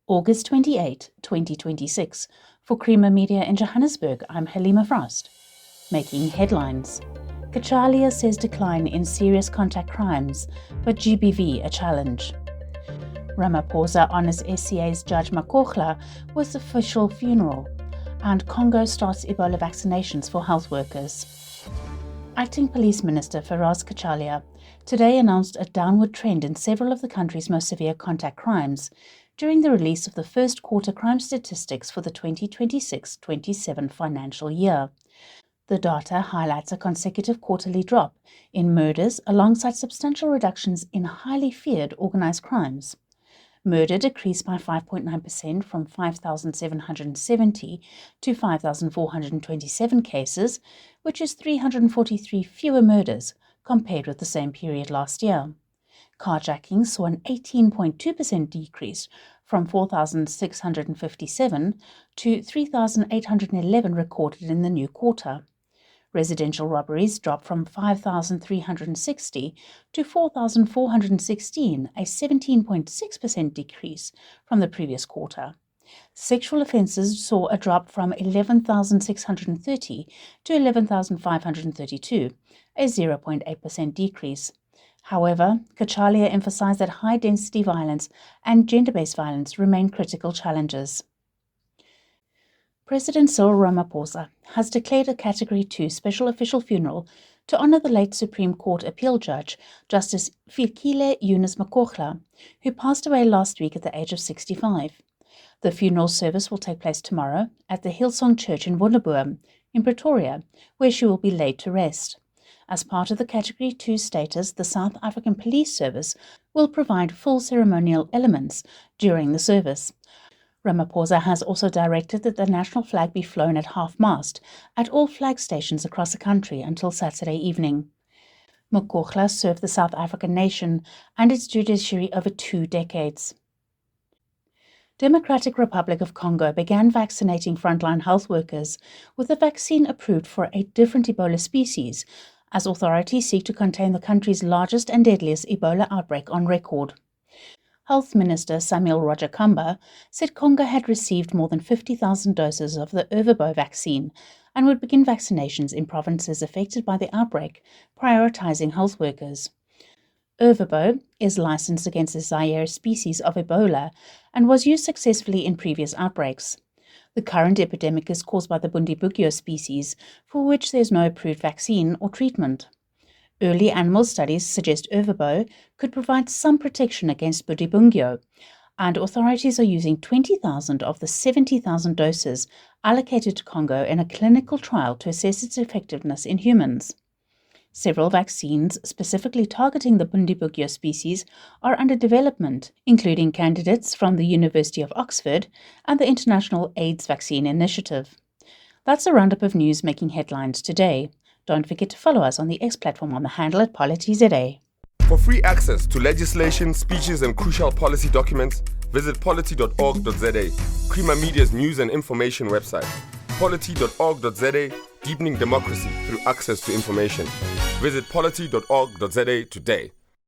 August 28, 2026. For Creamer Media in Johannesburg, I'm Halima Frost. Making headlines. Cachalia says decline in serious contact crimes, but GBV a challenge. Ramaphosa honors SCA's Judge Mokgohloa with official funeral, and Congo starts Ebola vaccinations for health workers. Acting Police Minister Faraz Cachalia today announced a downward trend in several of the country's most severe contact crimes during the release of the first quarter crime statistics for the 2026-27 financial year. The data highlights a consecutive quarterly drop in murders alongside substantial reductions in highly feared organized crimes. Murder decreased by 5.9% from 5,770 to 5,427 cases, which is 343 fewer murders compared with the same period last year. Carjacking saw an 18.2% decrease from 4,657 to 3,811 recorded in the new quarter. Residential robberies dropped from 5,360 to 4,416, a 17.6% decrease from the previous quarter. Sexual offences saw a drop from 11,630 to 11,532, a 0.8% decrease. However, Cachalia emphasized that high-density violence and gender-based violence remain critical challenges. President Cyril Ramaphosa has declared a Category 2 special official funeral to honor the late Supreme Court appeal judge, Justice Fikile Yunus Mokgohloa, who passed away last week at the age of 65. The funeral service will take place tomorrow at the Hillsong Church in Wonderboom, in Pretoria, where she will be laid to rest. As part of the Category 2 status, the South African Police Service will provide full ceremonial elements during the service. Ramaphosa has also directed that the national flag be flown at half-mast at all flag stations across the country until Saturday evening. Mokgohloa served the South African nation and its judiciary over 2 decades. Democratic Republic of Congo began vaccinating frontline health workers with a vaccine approved for a different Ebola species, as authorities seek to contain the country's largest and deadliest Ebola outbreak on record. Health Minister Samuel Roger Kamba said Congo had received more than 50,000 doses of the Ebola vaccine and would begin vaccinations in provinces affected by the outbreak, prioritizing health workers. Ebola is licensed against the Zaire species of Ebola and was used successfully in previous outbreaks. The current epidemic is caused by the Bundibugyo species, for which there is no approved vaccine or treatment. Early animal studies suggest Ebola could provide some protection against Bundibugyo, and authorities are using 20,000 of the 70,000 doses allocated to Congo in a clinical trial to assess its effectiveness in humans. Several vaccines specifically targeting the Bundibugyo species are under development, including candidates from the University of Oxford and the International AIDS Vaccine Initiative. That's a roundup of news making headlines today. Don't forget to follow us on the X platform on the handle at PolityZA. For free access to legislation, speeches and crucial policy documents, visit polity.org.za, Creamer Media's news and information website. Polity.org.za, deepening democracy through access to information. Visit polity.org.za today.